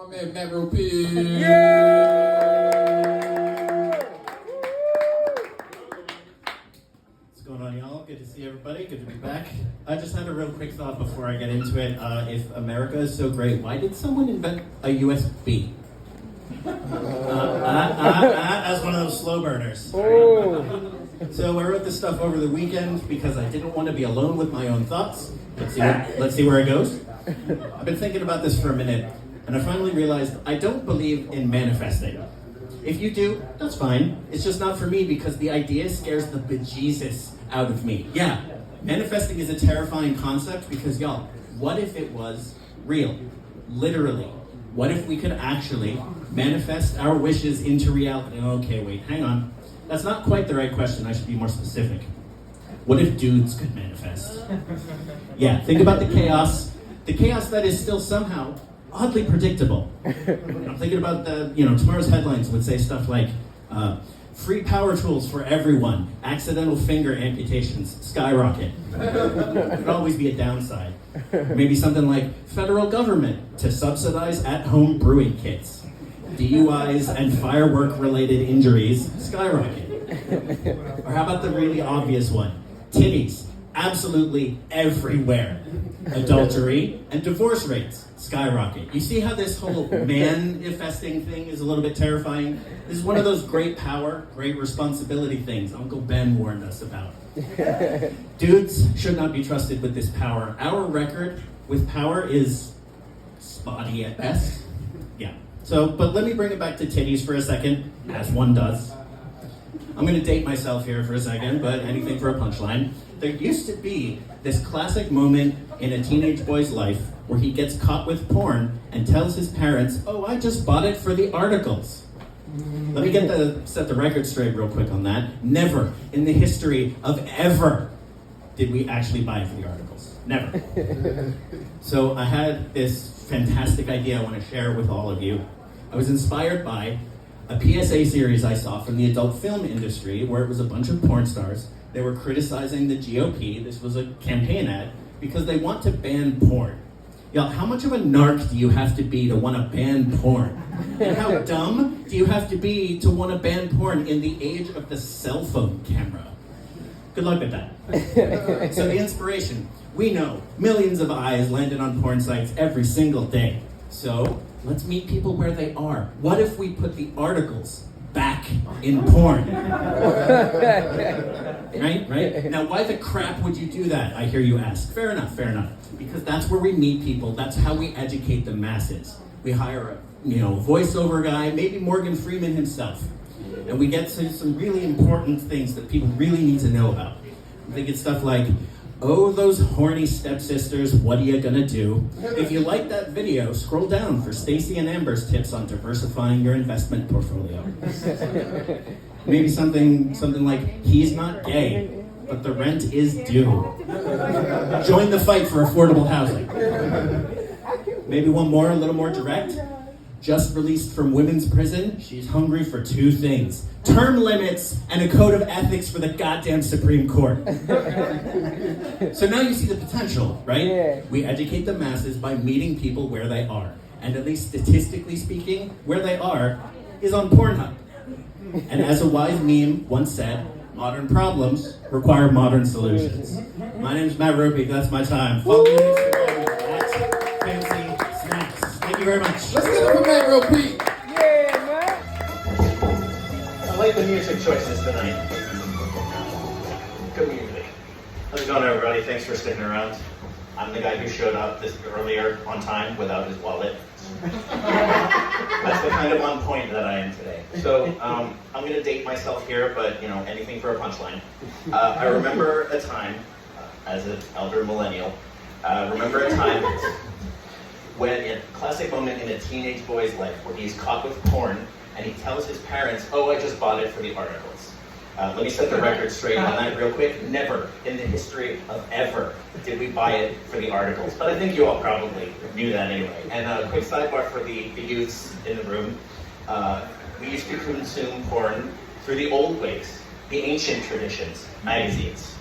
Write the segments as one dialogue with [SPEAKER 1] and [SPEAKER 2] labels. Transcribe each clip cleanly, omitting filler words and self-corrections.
[SPEAKER 1] my man Matt Ropey.
[SPEAKER 2] What's going on, y'all? Good to see everybody. Good to be back. I just had a real quick thought before I get into it. If America is so great, why did someone invent a USB? As one of those slow burners. So I wrote this stuff over the weekend because I didn't want to be alone with my own thoughts. Let's see where it goes. I've been thinking about this for a minute, and I finally realized I don't believe in manifesting. If you do, that's fine. It's just not for me because the idea scares the bejesus out of me. Yeah, manifesting is a terrifying concept because, y'all, what if it was real? Literally. What if we could actually manifest our wishes into reality? Okay, wait, hang on. That's not quite the right question. I should be more specific. What if dudes could manifest? Yeah, think about the chaos that is still somehow oddly predictable. I'm thinking about tomorrow's headlines would say stuff like, free power tools for everyone, accidental finger amputations skyrocket. Could always be a downside. Maybe something like federal government to subsidize at-home brewing kits. DUIs and firework-related injuries skyrocket. Or how about the really obvious one? Titties, absolutely everywhere. Adultery and divorce rates skyrocket. You see how this whole manifesting thing is a little bit terrifying? This is one of those great power, great responsibility things Uncle Ben warned us about. Dudes should not be trusted with this power. Our record with power is spotty at best. Yeah. But let me bring it back to titties for a second, as one does. I'm going to date myself here for a second, but anything for a punchline. There used to be this classic moment in a teenage boy's life where he gets caught with porn and tells his parents, "Oh, I just bought it for the articles." Let me set the record straight real quick on that. Never in the history of ever did we actually buy it for the articles. Never. So I had this fantastic idea I want to share with all of you. I was inspired by a PSA series I saw from the adult film industry where it was a bunch of porn stars. They were criticizing the GOP. This was a campaign ad because they want to ban porn. Y'all, how much of a narc do you have to be to want to ban porn? And how dumb do you have to be to want to ban porn in the age of the cell phone camera? Good luck with that. So the inspiration. We know millions of eyes landed on porn sites every single day. So let's meet people where they are. What if we put the articles back in porn? Right? Now, why the crap would you do that, I hear you ask? Fair enough. Because that's where we meet people. That's how we educate the masses. We hire a voiceover guy, maybe Morgan Freeman himself. And we get to some really important things that people really need to know about. I'm thinking stuff like, "Oh, those horny stepsisters, what are you gonna do?" If you like that video, scroll down for Stacy and Amber's tips on diversifying your investment portfolio. Maybe something like, "He's not gay, but the rent is due. Join the fight for affordable housing." Maybe one more, a little more direct. "Just released from women's prison, she's hungry for two things: term limits and a code of ethics for the goddamn Supreme Court." So now you see the potential, right?
[SPEAKER 3] Yeah.
[SPEAKER 2] We educate the masses by meeting people where they are. And at least statistically speaking, where they are is on Pornhub. And as a wise meme once said, modern problems require modern solutions. My name's Matt Ropey, that's my time. Follow me on Instagram at Fancy Snacks. Thank you very much.
[SPEAKER 1] Let's get up for Matt Ropey.
[SPEAKER 3] Yeah, man.
[SPEAKER 2] I like the music choices tonight. Good music. How's it going, everybody? Thanks for sticking around. I'm the guy who showed up this earlier on time without his wallet. That's the kind of on point that I am today. So I'm going to date myself here, but anything for a punchline. I remember a time, as an elder millennial, remember a time when a classic moment in a teenage boy's life where he's caught with porn and he tells his parents, "Oh, I just bought it for the articles." Let me set the record straight on that real quick. Never in the history of ever did we buy it for the articles. But I think you all probably knew that anyway. And a quick sidebar for the youths in the room. We used to consume porn through the old ways, the ancient traditions, magazines.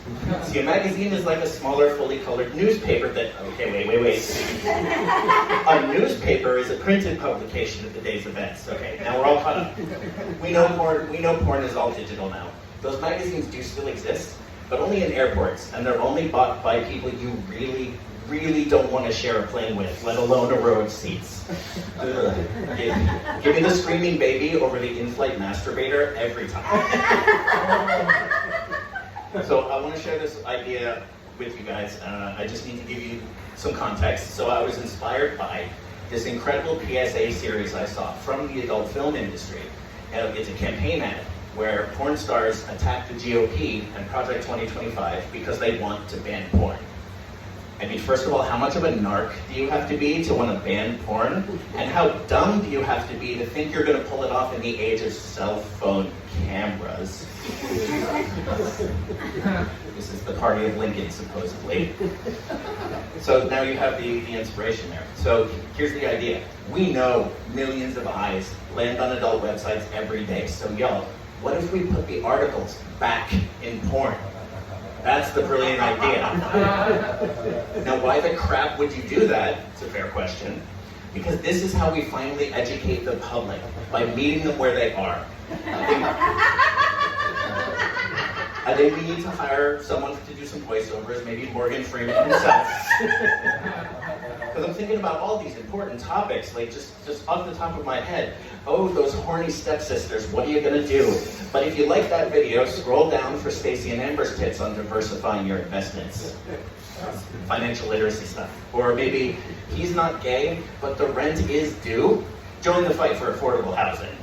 [SPEAKER 3] See, a magazine is like a smaller, fully colored newspaper that, okay, wait. A newspaper is a printed publication of the day's events. Okay, now we're all caught up. We know porn is all digital now. Those magazines do still exist, but only in airports, and they're only bought by people you really don't want to share a plane with, let alone a row of seats. Ugh. Give me the screaming baby over the in-flight masturbator every time. So I want to share this idea with you guys. I just need to give you some context. So I was inspired by this incredible PSA series I saw from the adult film industry. It's a campaign ad where porn stars attack the GOP and Project 2025 because they want to ban porn. I mean, first of all, how much of a narc do you have to be to want to ban porn? And how dumb do you have to be to think you're going to pull it off in the age of cell phone cameras? This is the party of Lincoln, supposedly. So now you have the inspiration there. So here's the idea. We know millions of eyes land on adult websites every day. So y'all, what if we put the articles back in porn? That's the brilliant idea. Now, why the crap would you do that? It's a fair question. Because this is how we finally educate the public, by meeting them where they are. I think we need to hire someone to do some voiceovers, maybe Morgan Freeman himself. Because I'm thinking about all these important topics, like just off the top of my head. Oh, those horny stepsisters, what are you gonna do? But if you like that video, scroll down for Stacey and Amber's tips on diversifying your investments. Financial literacy stuff. Or maybe, he's not gay, but the rent is due. Join the fight for affordable housing.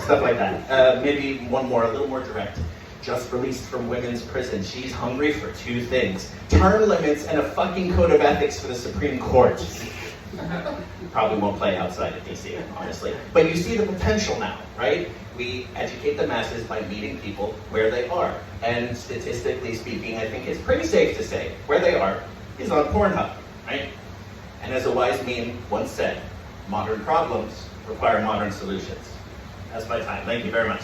[SPEAKER 3] Stuff like that. Maybe one more, a little more direct. Just released from women's prison. She's hungry for two things: term limits and a fucking code of ethics for the Supreme Court. Probably won't play outside of DC, honestly. But you see the potential now, right? We educate the masses by meeting people where they are. And statistically speaking, I think it's pretty safe to say where they are is on Pornhub, right? And as a wise meme once said, modern problems require modern solutions. That's my time. Thank you very much.